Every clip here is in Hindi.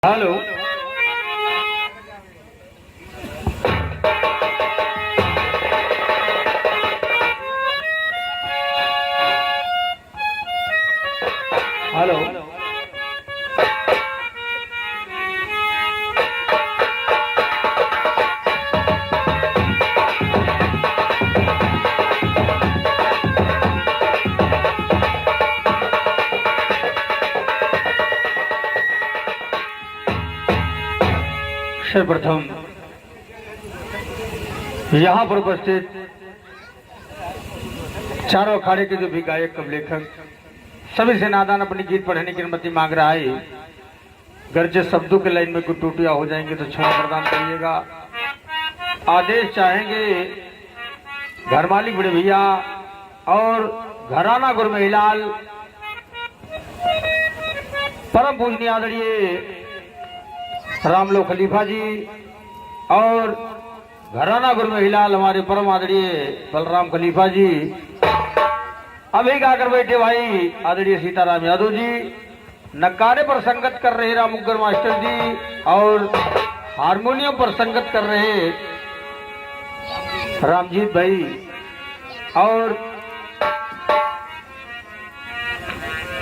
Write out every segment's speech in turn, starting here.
हेलो। हेलो। सर्वप्रथम यहाँ पर उपस्थित चारों अखाड़े के जो भी गायक कवि लेखक सभी से नादान अपनी गीत पढ़ने की अनुमति मांग रहा है। गर्जे शब्दों के लाइन में कुछ टूटिया हो जाएंगे तो क्षमा प्रदान करिएगा। आदेश चाहेंगे घर मालिक बड़े भैया और घराना गुरु महिलाल परम पूजनीय आदरणीय रामलो खलीफा जी और घराना गुरु महिलाल हमारे परम आदरणीय बलराम खलीफा जी, अभी गाकर बैठे भाई आदरणीय सीताराम यादव जी, नक्कारे पर संगत कर रहे रामुगर मास्टर जी और हारमोनियम पर संगत कर रहे रामजीत भाई और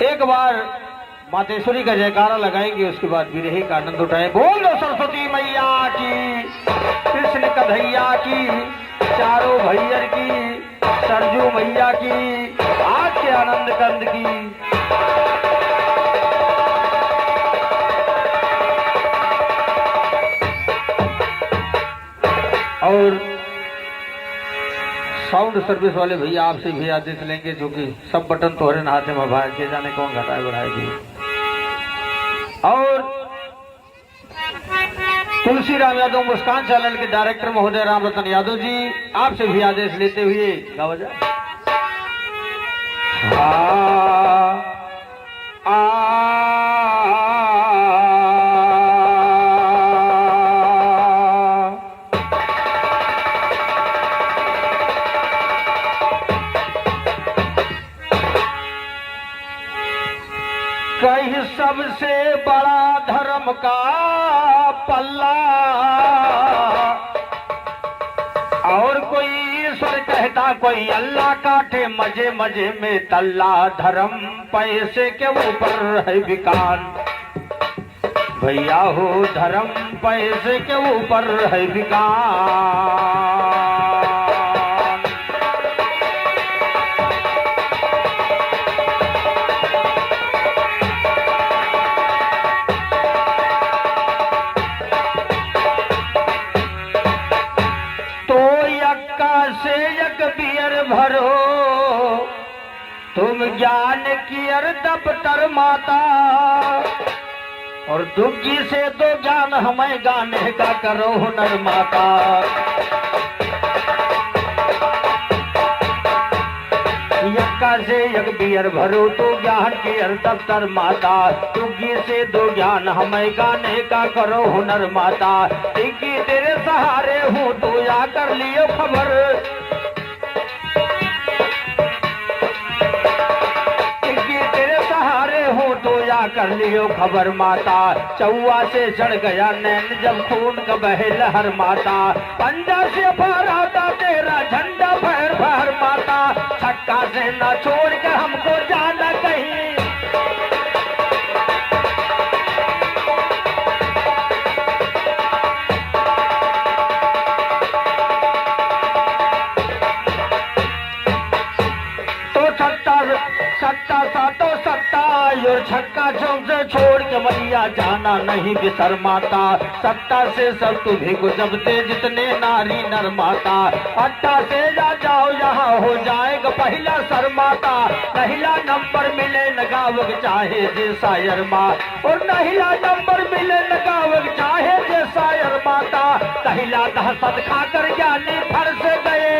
एक बार मातेश्वरी का जयकारा लगाएंगे, उसके बाद विरही का आनंद उठाएं। बोलो सरस्वती मैया की, कृष्ण कन्हैया की, चारों भैयर की, सरजू मैया की, आज के आनंद कंद की। और साउंड सर्विस वाले भैया आपसे भी आदेश लेंगे, जो कि सब बटन तोहरे हाथ में भाई के जाने कौन घटाए बढ़ाएगी। और तुलसीराम यादव मुस्कान चैनल के डायरेक्टर महोदय राम रतन यादव जी, आपसे भी आदेश लेते हुए गावा जाए। कहीं सबसे बड़ा धर्म का पल्ला और कोई ईश्वर कहता कोई अल्लाह, काटे मजे मजे में तल्ला, धर्म पैसे के ऊपर है विकान भैया हो, धर्म पैसे के ऊपर है विकान। से एक बियर भरो तुम ज्ञान की अर दफ्तर माता, और दुग्गी से तो ज्ञान हमें गाने का करो हुनर माता। यक्का से एक बियर भरो तो ज्ञान की अर दफ्तर माता, दुग्गी से दो ज्ञान हमें गाने का करो हुनर माता। टिक्की तेरे सहारे हूँ तो या कर लियो खबर, कर लियो खबर माता। चौवा से चढ़ गया नैन जब खून का बहे लहर माता, पंजा से फहराता तेरा झंडा फहर फहर माता, छक्का से न छोड़ कर हमको जाना कहीं। सत्ता सातो सत्ता और छक्का चौक से छोड़ के मैया जाना नहीं बिसर माता। सत्ता से सब तुम्हें को जब दे जितने नारी नर माता, अट्टा से जा जाओ यहाँ हो जाएगा पहला सर माता। पहला नंबर मिले न गावक चाहे जे शायर माँ, और पहला नंबर मिले न गावक चाहे जे शायर माता। पहला दहशत खाकर ज्ञानी फर से गए,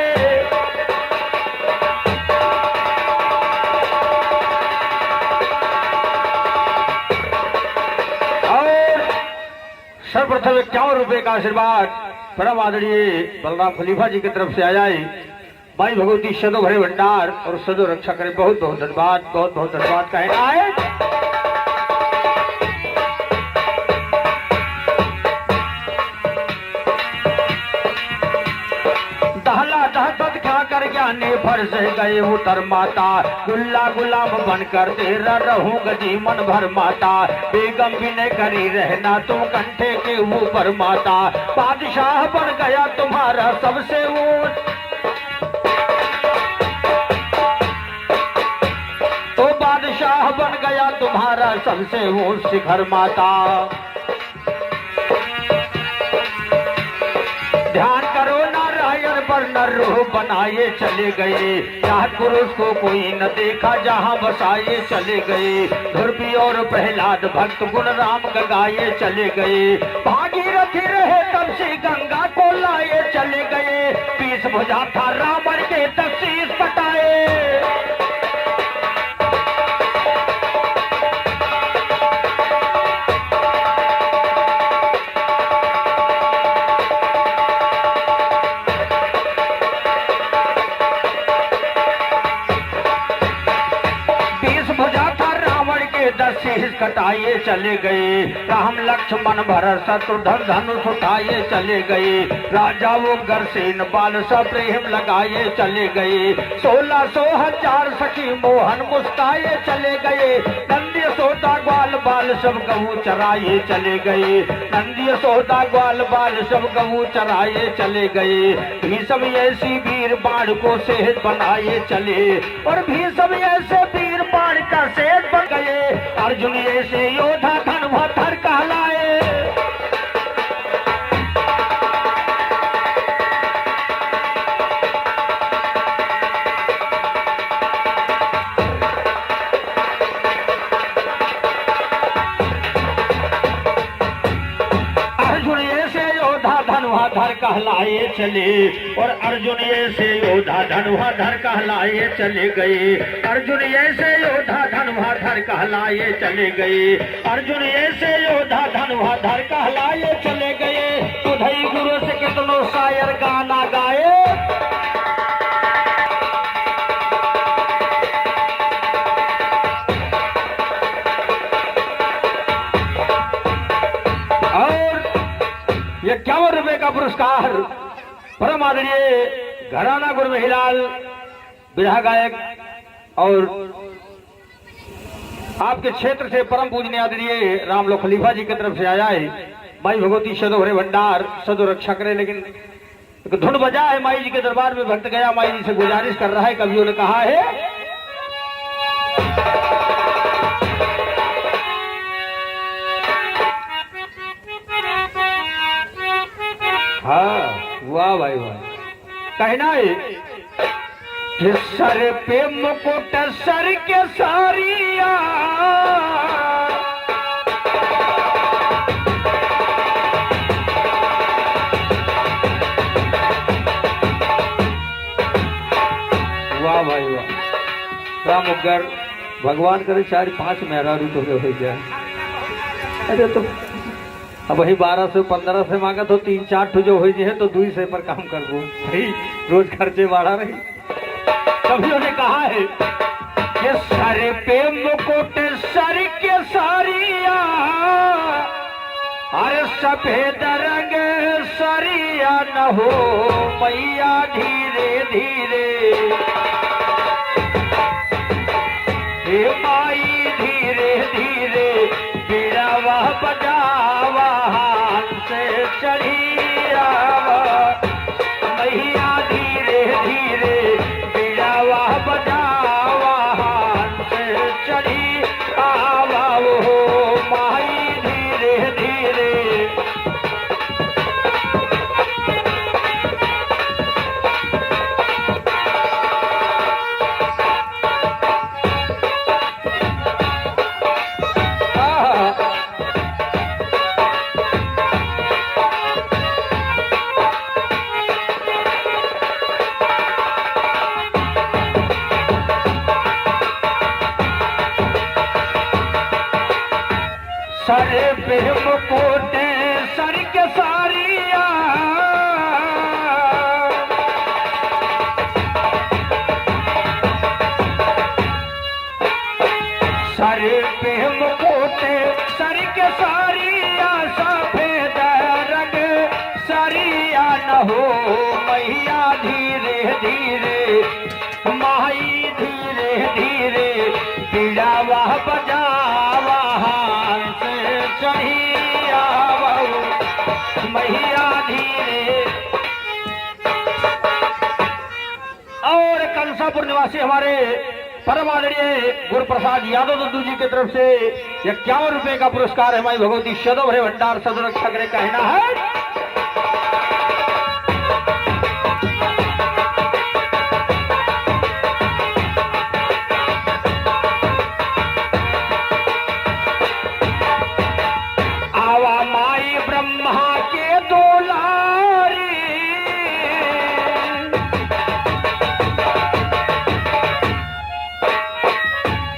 सर्वप्रथम 51 रुपए का आशीर्वाद परम आदरणीय बलराम खलीफा जी की तरफ से आया है। भाई भगवती सदो भरे भंडार और सदो रक्षा करे। बहुत बहुत धन्यवाद, बहुत बहुत धन्यवाद कहना है। जाने भर से गए उतर माता, गुल्ला गुलाम बनकर तेरा रहूंगा जीवन भर माता, बेगम भी ने करी रहना तुम कंठे के ऊपर माता, बादशाह बन गया तुम्हारा सबसे ऊंच, तो बादशाह बन गया तुम्हारा सबसे ऊंच शिखर माता। ध्यान करो नारायण पर नर रूप बनाए चले गए, यहाँ पुरुष को कोई न देखा जहाँ बसाए चले गए, ध्रुवी और प्रहलाद भक्त गुण राम गाए चले गए, भागीरथी रहे तब से गंगा को लाए चले गए, 20 भुजा था रावण के 10 शीश कटाए। शीश कटाए चले गए, राम लक्ष्मण भरत शत्रुघ्न धनुष उठाए चले गए, राजा वो गरसेन बाल सब प्रेम लगाए चले गए, 1600,000 सखी मोहन मुस्काए चले गए, नंदी सोता ग्वाल बाल सब गऊ चराए चले गए, नंदी सोता ग्वाल बाल सब गऊ चराए चले गए, भीष्म ऐसी वीर बाण को सेहत बनाए चले, और भीष्म ऐसे वीर बाण का सेहत बन गए, अर्जुन ऐसे योद्धा धनुधर कहलाए। अर्जुन ऐसे योद्धा धनुधर कहलाए चले, और अर्जुन ऐसे योद्धा धनुधर कहलाए चले गए, अर्जुन ऐसे योद्धा धनुधर कहलाए चले गए, अर्जुन ऐसे योद्धा धनुधर कहलाए चले गए, तुधई गुरु से कितनो शायर गाना गाए। और 51 रुपए का पुरस्कार परम आदरणीय घराना गुरु महिलाल विधा गायक और आपके क्षेत्र से परम पूजनीय आदरणीय रामलो खलीफा जी की तरफ से आया है। माई भगवती सदो हरे भंडार सदो रक्षा करे, लेकिन एक धुन बजा है माई जी के दरबार में, भक्त गया माई जी से गुजारिश कर रहा है, कवियों ने कहा है हाँ वाह भाई वाह, कहना है सर पे मुकुट सर के सारिया, वाह भाई वाह, राम उग्र भगवान करे 4-5 मेहरारू तो हो जाए। अरे तो अब वही 12 से 15 से मांगा तो 3-4 ठो जो हो जाए तो 2 से पर काम कर दो भाई, रोज खर्चे बढ़ा रही। कवियों ने कहा है कि सर पे मुकुट सर के सारिया, अरे सफेद रंग सरिया न हो मैया धीरे धीरे, हे माई धीरे धीरे बिड़ावा बजावा से चढ़ी आवा, मैया धीरे धीरे बजावा से चढ़ी आवा, वो माई धीरे धीरे। सर पे मुकुट सर के सारिया, सर पे मुकुट सर के सारिया, सफेद रंग सरिया न हो मैया धीरे धीरे कंसापुर निवासी हमारे परम आदरणीय गुरु प्रसाद यादव दद्दू जी की तरफ से 51 रुपए का पुरस्कार है। माई भगवती सदो भरे भंडार सदरक्षक रे कहना है। आवा माई ब्रह्मा के दुलारी,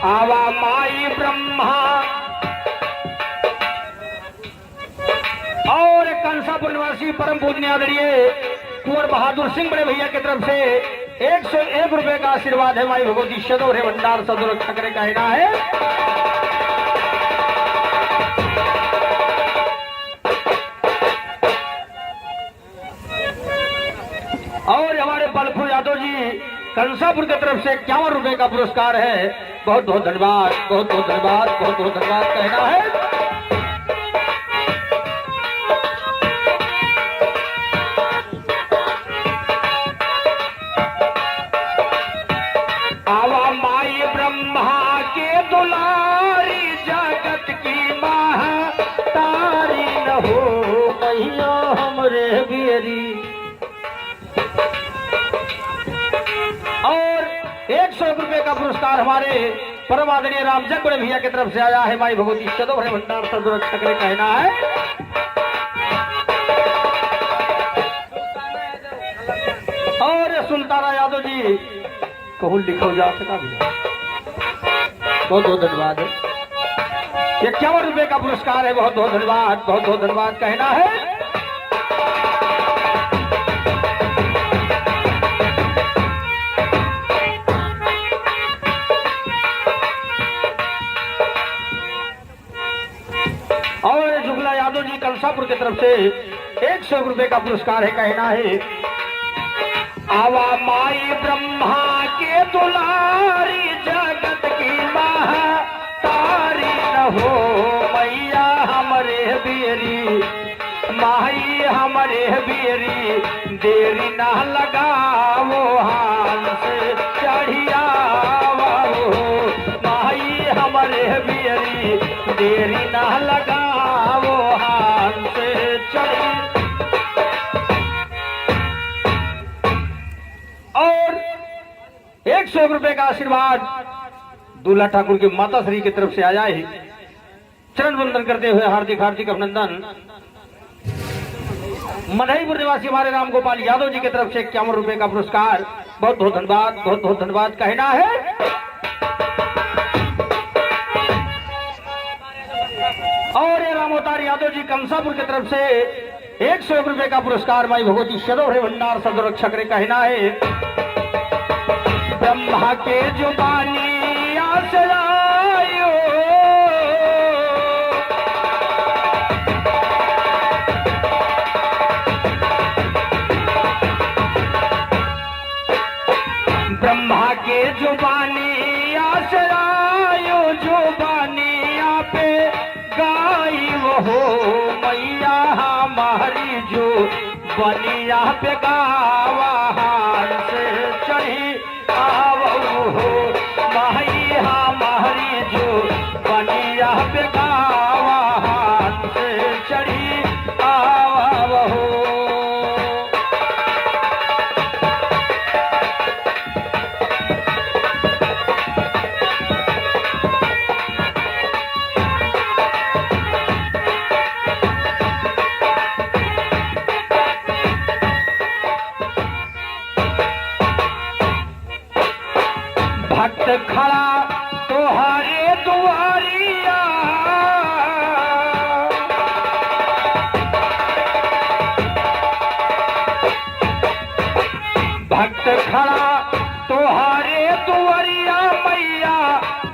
आवा माई ब्रह्मा और कंसापुर निवासी परम पूजनीय आदरणीय कुंवर बहादुर सिंह बड़े भैया की तरफ से 101 रुपए का आशीर्वाद है। माई भगवती सदो भरे भंडार सदरक्षक रे कहना है। और हमारे बलफुल यादव जी कंसापुर की तरफ से 51 रुपए का पुरस्कार है। बहुत बहुत धन्यवाद, बहुत बहुत धन्यवाद, बहुत बहुत धन्यवाद कहना है। आवा माई ब्रह्मा के दुलारी, जगत की माँ तारी न हो मैया हमरे बेरी। और 101 रुपए का पुरस्कार हमारे परम आदरणीय रामजग बड़े भैया की तरफ से आया है। माई भगवती सदो भरे भंडार सदरक्षक रे कहना है। और सुल्ताना यादव जी कहूँ लिखो जा सका भी, बहुत बहुत धन्यवाद है। 51 रुपए का पुरस्कार है। बहुत बहुत धन्यवाद, बहुत बहुत धन्यवाद कहना है। और जुगला यादव जी कंसापुर की तरफ से 100 रुपए का पुरस्कार है। कहना है। आवा माई ब्रह्मा के दुलारी, जगत की माँ तारी न हो मैया हमरे बेरी। माई हमरे बेरी, देरी ना लगावो हान से चढ़िया हो। माई हमरे बेरी, देरी ना लगावो हान से चढ़ी। और 101 रुपए का आशीर्वाद दूल्हा ठाकुर की माता श्री की तरफ से आया है। चरण वंदन करते हुए हार्दिक हार्दिक अभिनंदन। मधईपुर निवासी हमारे राम गोपाल यादव जी की तरफ से 51 रुपए का पुरस्कार। बहुत बहुत धन्यवाद, बहुत बहुत धन्यवाद कहना है। और ये रामोतार यादव जी कंसापुर की तरफ से 101 रुपए का पुरस्कार। माई भगवती सदो भरे भंडार सदरक्षक रे कहना है। ब्रह्मा के जुबानी आसरायो, ब्रह्मा के जुबानी आसरायो, जुबानिया पे गाई वो मैया हमारी, जो बनिया पे गावा हान से चढ़ी आवो हो। माई हमारी, जो बनिया पे गावा हान से चढ़ी आवो हो। भक्त खड़ा तोहारे दुआरिया, भक्त खड़ा तोहारे दुआरिया मैया,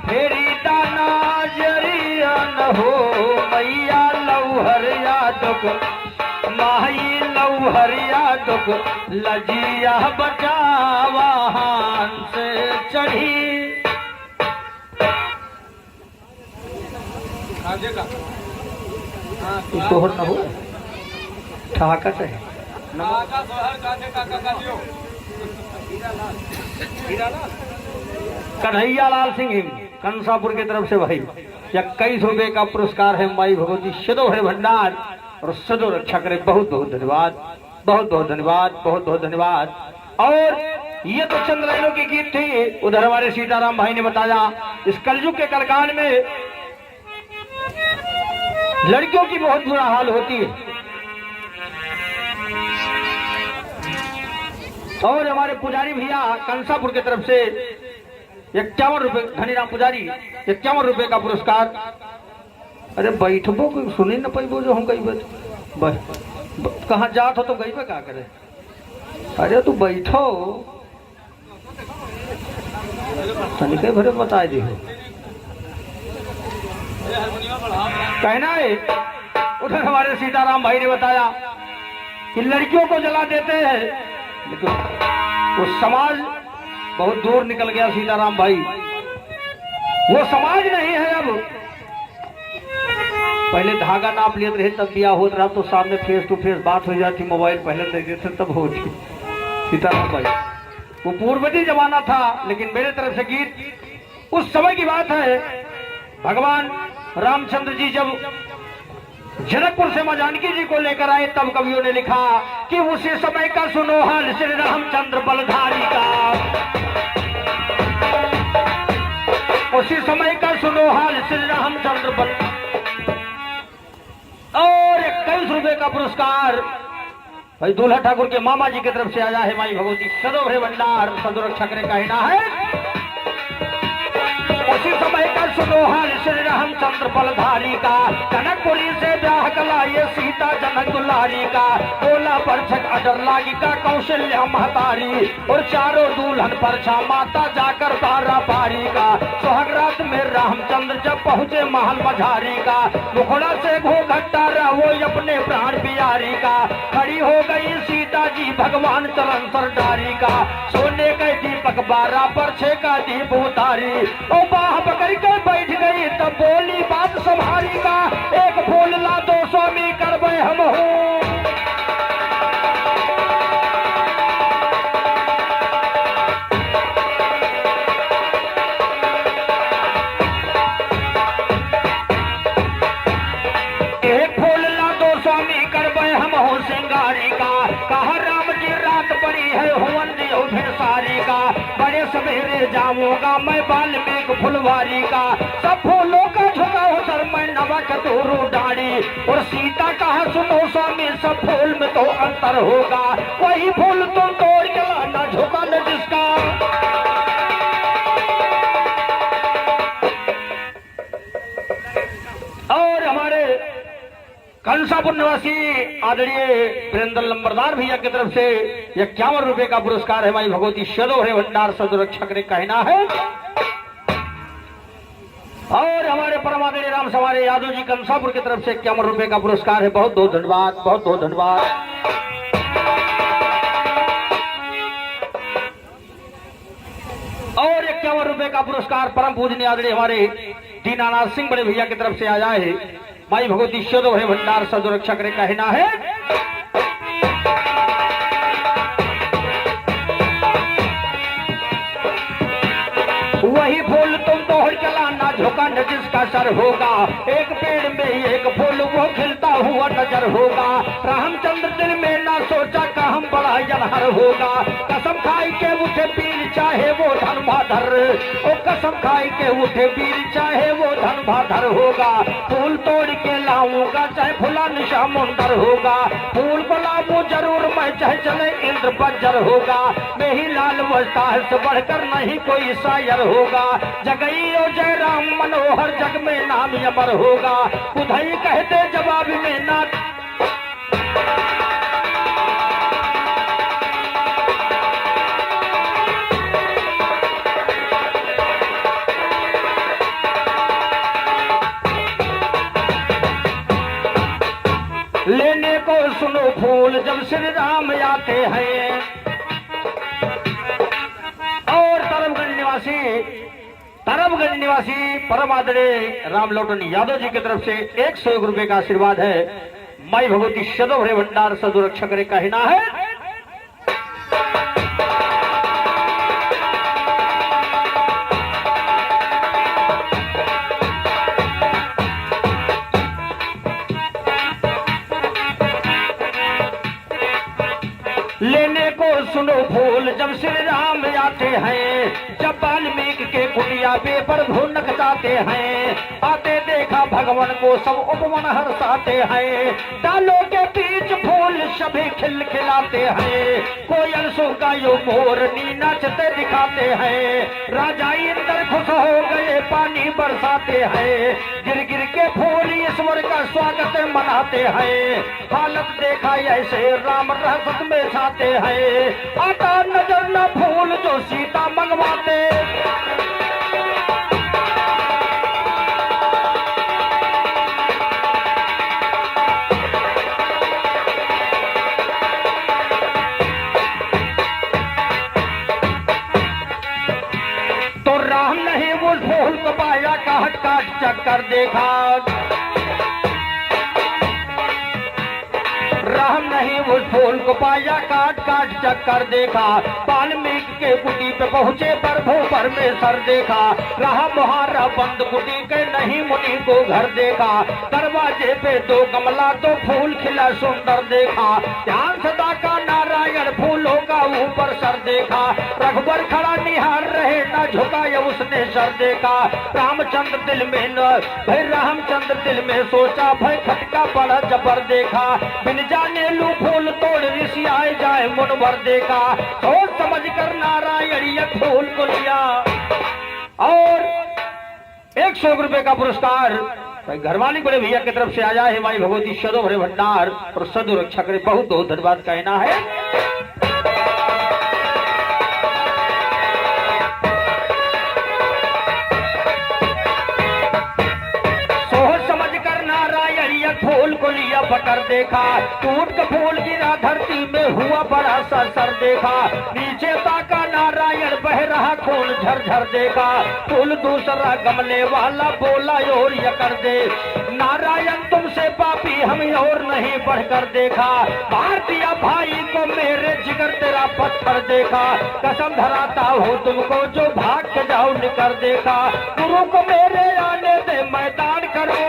फेरी दाना जरिया न हो मैया। लौहरिया दुख माही, लौहरिया दुख लजिया बचावा हान से चढ़ी। सोहर न हो ठहाका चाहे कन्हैया लाल सिंह कंसापुर की तरफ से भाई 21 रुपए का पुरस्कार है। माई भगवती सदो है भंडार और सदो रक्षा करे। बहुत बहुत धन्यवाद, बहुत बहुत धन्यवाद, बहुत बहुत धन्यवाद। और ये तो चंद लाइनों की गीत थी। उधर हमारे सीताराम भाई ने बताया इस कलयुग के कलकान में लड़कियों की बहुत बुरा हाल होती है। और हमारे पुजारी भैया कंसापुर की तरफ से 51 रुपए, धनीराम पुजारी 51 रुपए का पुरस्कार। अरे बैठबो सुनी न पैबो जो हम गई कहाँ जात हो तो गई पे क्या करे। अरे तू बैठो तनिके भरे बता दी हो कहना है। उधर हमारे सीताराम भाई ने बताया कि लड़कियों को जला देते हैं, लेकिन वो समाज बहुत दूर निकल गया। सीताराम भाई वो समाज नहीं है। अब पहले धागा नाप लेते रहे तब बिया होता रहा तो सामने फेस टू फेस बात हो जाती, मोबाइल पहले देखते थे तब होती। सीताराम भाई वो पूर्वजी जमाना था। लेकिन मेरे तरफ से गीत उस समय की बात है। भगवान रामचंद्र जी जब जनकपुर से मां जानकी जी को लेकर आए तब कवियों ने लिखा कि उसी समय का सुनो हाल श्री रामचंद्र बलधारी का, उसी समय का सुनो हाल श्री रामचंद्र बल। और 21 रुपए का पुरस्कार भाई दूल्हा ठाकुर के मामा जी की तरफ से आया है। माई भगवती सदो है भंडार सदो रक्षा करे कहना है। उसी समय का सुनो हाल श्री रामचंद्र बलधारी का, जनकपुरी से ब्याह कला ये सीता जनक दुलारी का, बोला परछक अडर लागी का कौशल्या महतारी, और चारों दुल्हन परछा माता जाकर बारा पारी का। सुहागरात में रामचंद्र जब पहुँचे महल मझारी का, मुखड़ा से घोघट्टा रहा वो अपने प्राण प्यारी का, खड़ी हो गई सीता जी भगवान चरण सरदारी का, सोने के दीपक बारा परछे का दीप उतारी, ओ बाह पकड़ के बैठ गई तब बोली बात संभारी का, एक फूल ला 2 स्वामी करबे हम हूँ। एक फूल ला 2 स्वामी करबे हम हूँ सिंगारी का, कहा राम जी रात पड़ी है हुवन सारी का, बड़े सवेरे जाऊंगा मैं बाल्मीक फुलवारी का, सब फूलों का झुका हो सर मैं नवा चतुरु डाड़ी, और सीता कहा सुनो स्वामी सब फूल में तो अंतर होगा, वही फूल तुम तोड़ के लाना झुका न जिसका। और हमारे कंसापुर निवासी आदरणीय वीरेंद्र लंबरदार भैया की तरफ से 51 रुपए का पुरस्कार है। माई भगवती सदो है भंडार सदो रक्षा करे कहना है। और हमारे परम आदरणीय राम सवारे यादव जी कंसापुर की तरफ से 51 रुपए का पुरस्कार है। बहुत बहुत धन्यवाद, बहुत बहुत धन्यवाद। और 51 रुपए का पुरस्कार परम पूजनीय आदरणीय हमारे दीनानाथ सिंह बड़े भैया की तरफ से आया है। माई भगवती सदो है भंडार सदो रक्षा करे कहना है। वही फूल तुम तोड़ के लाना झोंका न जिसका सर होगा, एक पेड़ में एक फूल वो खिलता हुआ नजर होगा, रामचंद्र दिल में ना सोचा का हम बड़ा जनहर होगा, कसम खाई के उठे पीर चाहे वो धन भाधर, ओ कसम खाई के उठे पीर चाहे वो धन भाधर होगा, फूल तोड़ के लाऊंगा चाहे फुला निशा मुंदर होगा, फूल को लाऊं जरूर मैं चाहे चले इंद्र बज्जर होगा, मैं ही लाल वस्ता से बढ़कर नहीं कोई शायर होगा, जगई ओ जय राम मनोहर जग में नाम अमर होगा, उधई कहते जवाब में ना। लेने को सुनो फूल जब श्री राम आते हैं। और तरबगंज निवासी परम आदरणीय राम लोटन यादव जी की तरफ से 101 रुपए का आशीर्वाद है। माई भगवती सदो है भंडार सदो रक्षा करे कहना है। लेने को सुनो फूल जब श्री राम आते हैं, जब वाल्मीकि के कुटिया पे पर भूनक जाते हैं, आते देखा भगवान को सब उपवन हर्षाते हैं, डालों के बीच फूल सभी खिलखिलाते हैं, कोयल सुगायो मोर नाचते दिखाते हैं, राजा इंद्र खुश हो गए पानी बरसाते हैं, गिर गिर के फूल ईश्वर का स्वागत मनाते हैं, हालत देखा ऐसे राम रहसत में छाते हैं, आता नजर न फूल जो सीता मंगवाते। तो राम नहीं वो फूल को पाया, काट काट चक्कर देखा, राम नहीं उस फूल को पाया, काट काट चक्कर देखा, वाल्मीकि के कुटी पे पहुंचे प्रभु परमेश्वर देखा, रहा मुहारा बंद कुटी के नहीं मुनि को घर देखा, दरवाजे पे दो गमला तो फूल खिला सुंदर देखा, ध्यान सदा का नारायण फूलों का ऊपर सर देखा, रघुबर खड़ा निहार रहे न झुकाया उसने सर देखा, रामचंद्र दिल में न भाई रामचंद्र दिल में सोचा भाई खटका बड़ा जबर देखा, बिन जाने लू फूल तोड़ ऋषि आए जाए मुनवर देखा, सोच समझ कर नारायण ये फूल को लिया और 100 रुपए का पुरस्कार भाई घरवाली बड़े भैया की तरफ से आया है, माई भगवती सदो भरे भंडार और सदो रक्षा करे, बहुत बहुत धन्यवाद कहना है। फूल को लिया बटर देखा, टूट का फूल गिरा धरती में हुआ बड़ा सा सर देखा, नीचे ताका नारायण बह रहा खून झरझर देखा, फूल दूसरा गमले वाला बोला और ये कर दे, नारायण तुमसे पापी हम और नहीं बढ़कर देखा, मार दिया भाई को मेरे जिगर तेरा पत्थर देखा, कसम धराता हूँ तुमको जो भाग के जाओ निकर देखा, गुरु को मेरे आने दे मैदान करूं।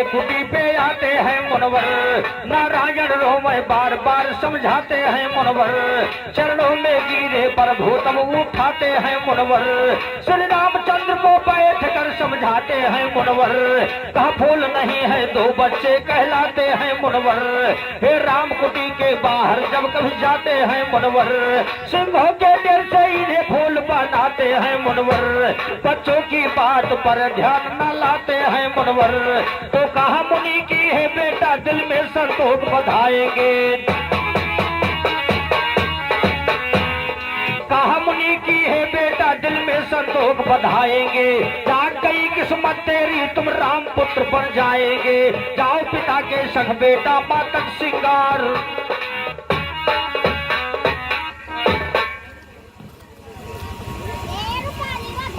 कुटी पे आते हैं मुनवर, नारायण रोमय बार बार समझाते हैं मुनवर, चरणों में गिरे प्रभु तब उठाते हैं मुनवर, श्री रामचंद्र को बैठ कर समझाते हैं मुनवर, कहा फूल नहीं है दो बच्चे कहलाते हैं मुनवर, हे राम कुटी के बाहर जब कभी जाते हैं मुनवर, सिंहों के डेर से इन्हें फूल बनाते हैं मुनवर, बच्चों की बात पर ध्यान न लाते हैं मुनवर, तो कहा मुनि की है बेटा दिल में संतोष बधाएंगे, कहा मुनि की है बेटा दिल में संतोष बधाएंगे, जाग गई किस्मत तेरी तुम राम पुत्र बन जाएंगे, जाओ पिता के संग बेटा मातक सिंगार।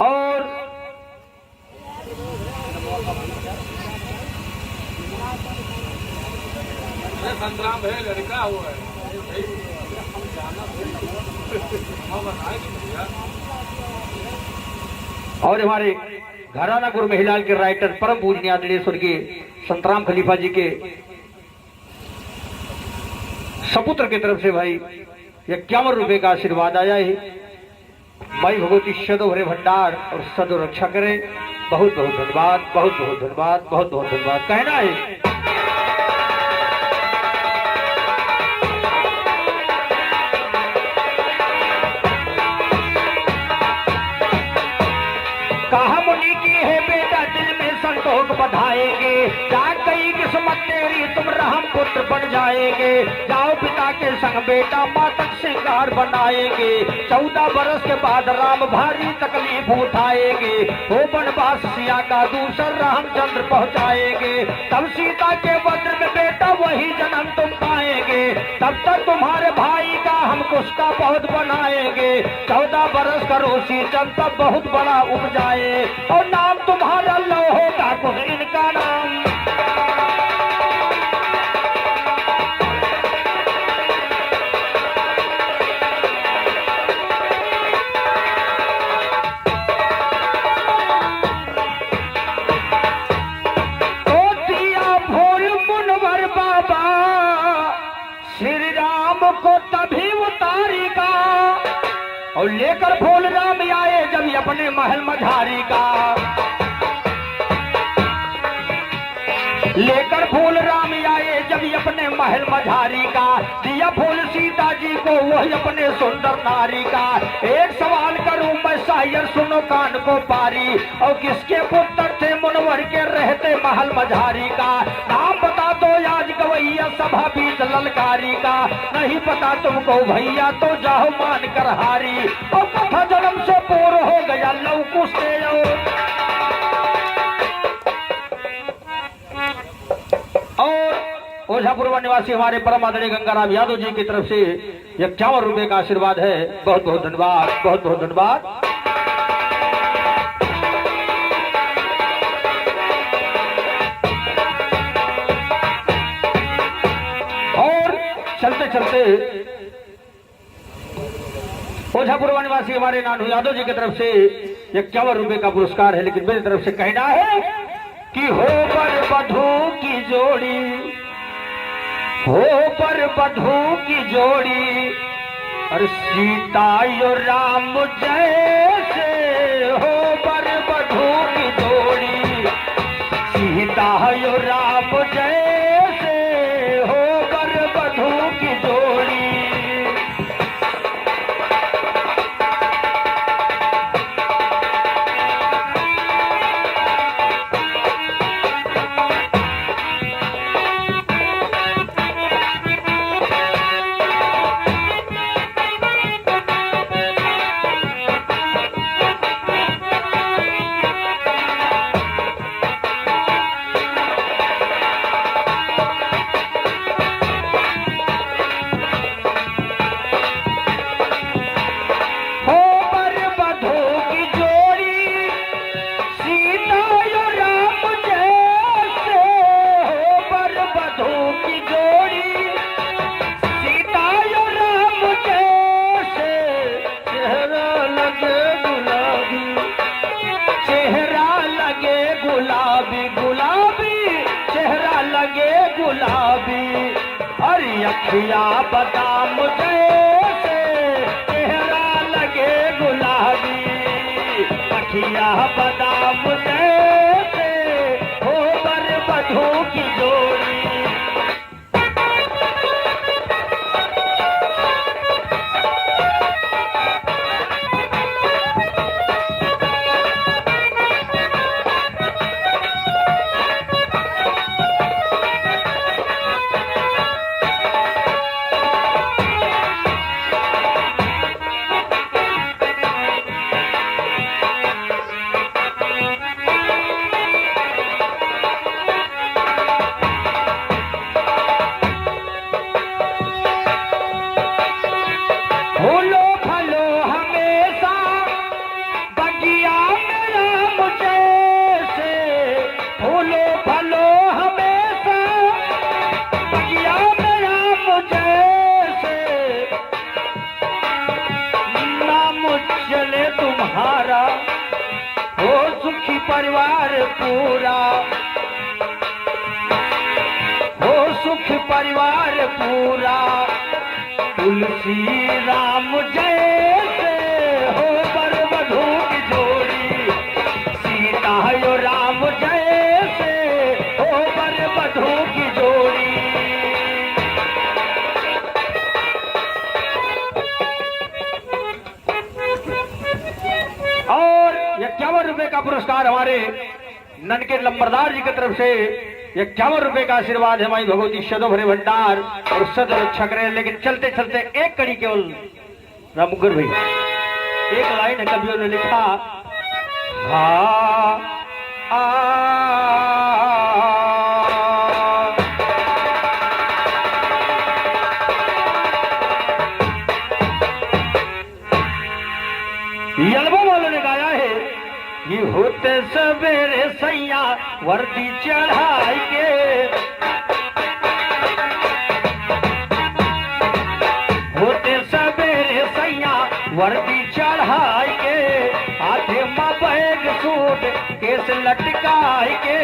और संग्राम है लड़का हुआ है और हमारे घराना गुरु महिलाल के राइटर परम पूजनीय आदरणीय स्वर्गीय संतराम खलीफा जी के सपुत्र की तरफ से भाई 51 रुपए का आशीर्वाद आया है, भाई भगवती सदो भरे भंडार और सदो रक्षा करे, बहुत बहुत धन्यवाद, बहुत बहुत धन्यवाद, बहुत बहुत धन्यवाद कहना है। कहा मुनि की है बेटा दिल में संतोष बधाएंगे, जाग गई किस्मत तेरी तुम राम पुत्र बन जाएंगे, जाओ पिता के संग बेटा मातक सिंगार बनाएंगे, 14 बरस के बाद राम भारी तकलीफ उठाएंगे, हो वनवास सिया का दूसर रामचंद्र पहुंचाएंगे, तब सीता के वज्र में बेटा वही जन्म तुम पाएंगे, तब तक तुम्हारे भाई का हम कुश्ता बहुत बनाएंगे, 14 बरस करो सीचन तब बहुत बड़ा उपजाए और नाम तुम्हारा लो होगा कुछ इनका नाम। राम को तभी उतारी का, और लेकर फूल राम आए जब अपने महल मझारी का, लेकर फूल राम आए जब अपने महल मझारी का, दिया फूल सीता जी को वही अपने सुंदर नारी का। एक सवाल करूं मैं शायर सुनो कान को पारी, और किसके पुत्र थे मुनवर के रहते महल मझारी का, नाम बता दो आज गवैया सभा बीच ललकारी का, नहीं पता तुमको भैया तो जाओ मान कर हारी, और कथा जन्म से पूर्ण हो गया लव कुश से। और ओझापुरवा निवासी हमारे परम आदरणीय गंगाराम यादव जी की तरफ से 51 रुपए का आशीर्वाद है। बहुत बहुत धन्यवाद, बहुत बहुत धन्यवाद। और चलते चलते ओझापुरवा निवासी हमारे नानू यादव जी की तरफ से 51 रुपए का पुरस्कार है, लेकिन मेरी तरफ से कहना है कि हो पर बधू की जोड़ी, हो पर बधू की जोड़ी, और सीता यो राम जैसे, हो पर बधू की जोड़ी, सीता यो राम जैसे, हो पर बधू की जोड़ी। अखिया बादाम जैसे, चेहरा लगे गुलाबी, अखिया बादाम जैसे, हो बर बधू की जोड़ी। परिवार पूरा हो, सुख परिवार पूरा, तुलसी राम जैसे, हो बर बधू की जोड़ी, सीता यो राम जैसे, हो बर बधू की जोड़ी। और 51 रुपए का पुरस्कार हमारे ननके लंबरदार जी की तरफ से 51 रुपए का आशीर्वाद है। माई भगवती सदो भरे भंडार और सद रक्षक रहे। लेकिन चलते चलते एक कड़ी केवल राममुगर भाई, एक लाइन है कवियों ने लिखा, यलबों वालों ने गाया है, ये होते सवेरे सैया वर्दी चढ़ाई के, होते सवेरे सैया वर्दी चढ़ाई के, हाथे में बैग सूट केस लटकाई के,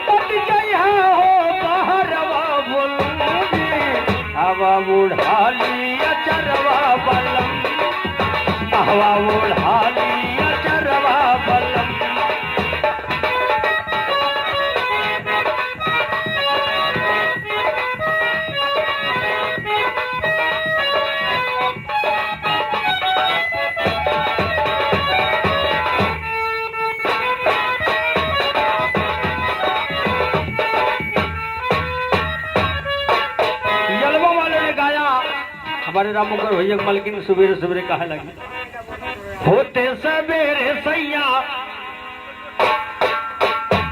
मत जइहा हो बहरवा बोलूंगी, हवा उड़ाली अचरवा बलम, हवा उड़ाली अचरवा बलम। हमारे राम मुकर भैया मलकिन सुबेरे सुबेरे कहा लगी, होते सवेरे सैया,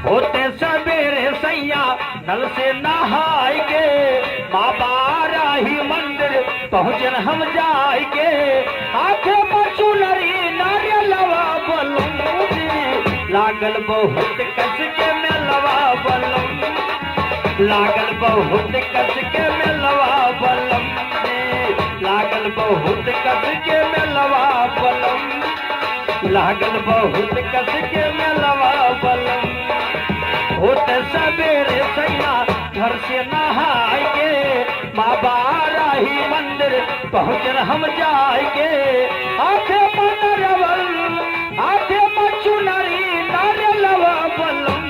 होते सवेरे सैया नल से नहाय के, माँ बाराही मंदिर पहुँचन हम जाय के, आखे मचुनरी नारियलवा बलूंगी, लागल बहुत कस के मेलवा बलम, लागल बहुत कस के मेलवा बलम, लागल बहुत कस के मेलवा बलम, लागल बहुत कस के मेलवा बलम। होते सवेरे सैया घर से नहाय के, माँ बाराही मंदिर पहुँचन हम जाय के, आखे मनरवल आखे मचुनरी नारियलवा बलम,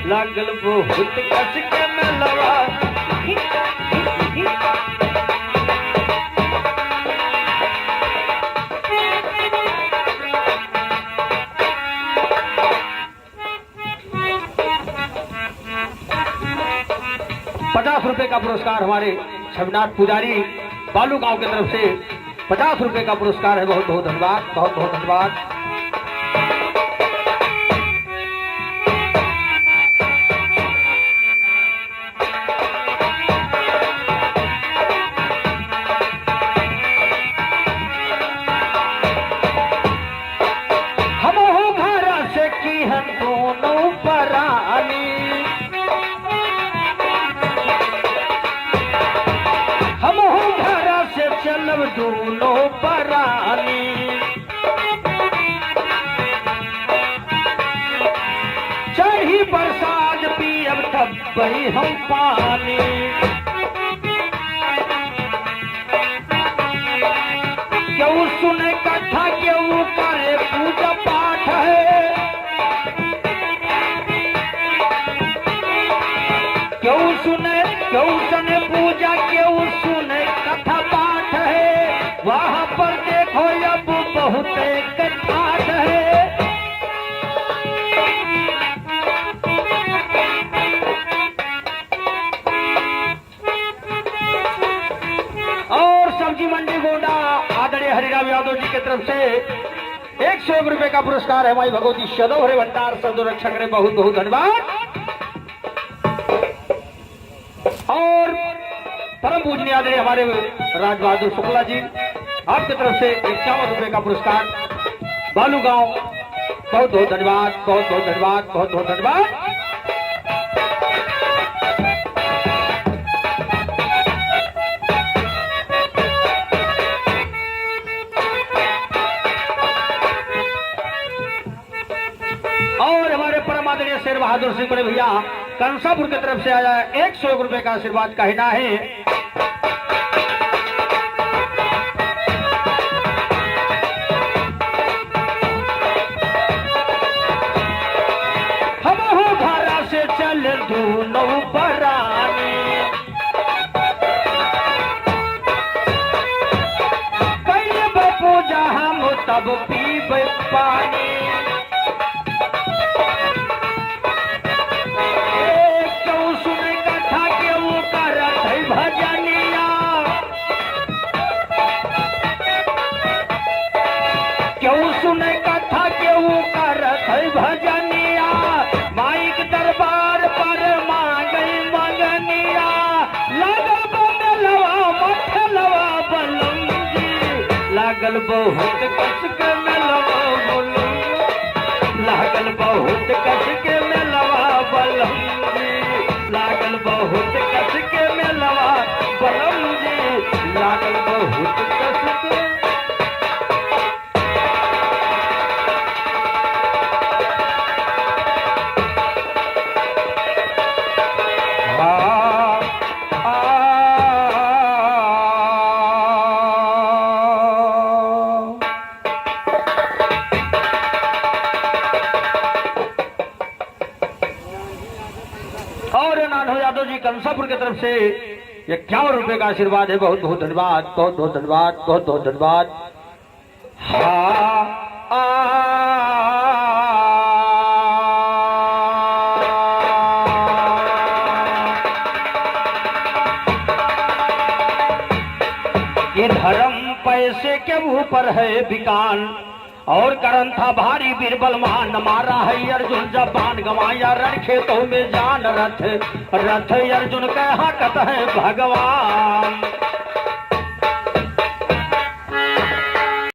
लागल बहुत कस के मेलवा। ₹50 का पुरस्कार हमारे छविनाथ पुजारी बालू गांव की तरफ से ₹50 का पुरस्कार है। बहुत बहुत धन्यवाद, बहुत बहुत धन्यवाद। हम हो घर से की हम दोनों परानी, चलब दोनों परानी, चढ़ी बरसात पियब तब बही हम पानी, क्यों सुने कथा क्यों करे पूजा पाठ है, क्यों सुने पूजा क्यों सुने कथा पाठ है, वहाँ पर देखो अब बहुत ठाठ है। और सब्जी मंडी गोंडा आदरणीय हरिराम यादव जी की तरफ से ₹101 का पुरस्कार है। माई भगवती सदो हरे भंडार सर्व रक्षक रे, बहुत बहुत धन्यवाद। और परम पूजनीय आदरणीय हमारे राज बहादुर शुक्ला जी आपकी तरफ से ₹51 का पुरस्कार बालू गांव, बहुत बहुत धन्यवाद, बहुत बहुत धन्यवाद, बहुत बहुत धन्यवाद। और हमारे परम आदरणीय शेर बहादुर सिंह बड़े भैया कंसापुर की तरफ से आया ₹101 का आशीर्वाद कहना है। हम हो घरा से चल दोनों परानी, कैले पूजा हम तब पीब पानी, भजनिया क्यों सुने कथा क्यों करत है भजनिया, माइक दरबार पर मांगई मगनिया, लागल बदलवा मठलवा बलम जी, लागल बहुत कस के मेलवा बलम, लागल बहुत कस के मेलवा बलम जी, लागल बहुत कस के मेलवा बलम जी, लागल बहुत कस के। आ, आ, परसापुर की तरफ से 51 रुपए का आशीर्वाद है। बहुत बहुत धन्यवाद, बहुत बहुत धन्यवाद, बहुत बहुत धन्यवाद। ये धर्म पैसे के ऊपर है विकान, और करन था भारी बीरबल मान, मारा है अर्जुन जब बाण गवाया, रण खेतों में जान रथ रथ अर्जुन कहा कत है भगवान।